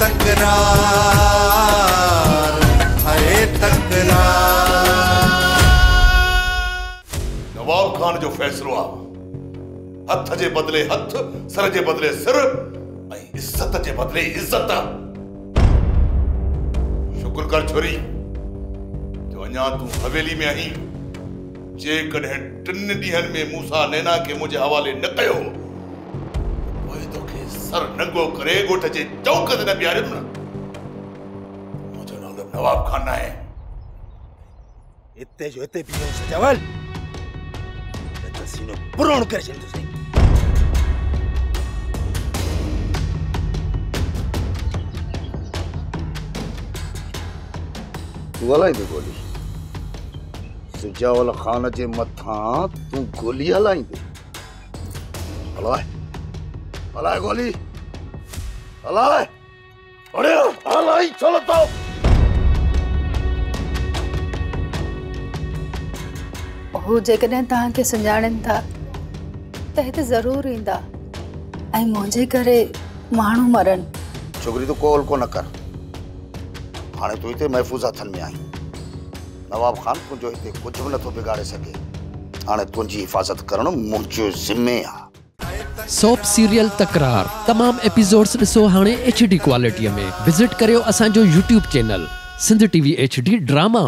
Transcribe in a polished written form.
तकरार, है तकरार। नवाब खान जो फैसलो आ, हथ जे बदले हथ, सर जे बदले सिर, इज्जत जे बदले इज्जत। शुक्र कर छोरी जो अञा तू हवेली में आहीं। जेकॾहिं 3 ॾींहनि में मूसा नैना के मुझे हवाले न कयो पोइ तोखे सर नंगो करे ॻोठ जे चौक ते न बीहारियुमि न। मुंहिंजो नालो नवाब खान आहे। हिते जो हिते बीहो सजावल, न त सीनो पुरोण करे छॾींदुसि। तू हलाईंदे गोली? सुजावल खान जे मथां तू गोली हलाईंदे? हलाए हलाए गोली हलाए। अरे हलाई चलो तो। हू जेकॾहिं तव्हांखे सुञाणनि था त हिते ज़रूरु ईंदा ऐं मुंहिंजे करे माण्हू मरनि। छोकिरी तू कॉल को न कर। हाणे तू हिते महफ़ूज़ हथनि में आहीं। नवाब खान तुंहिंजो हिते कुझु बि नथो बिगाड़े सघे। हाणे तुंहिंजी हिफ़ाज़त करणु मुंहिंजो ज़िम्मे आहे। सोप सीरियल तकरार तमाम एपिसोड्स ॾिसो हाणे HD क्वालिटीअ में। विज़िट करियो असांजो YouTube channel Sindh TV HD drama.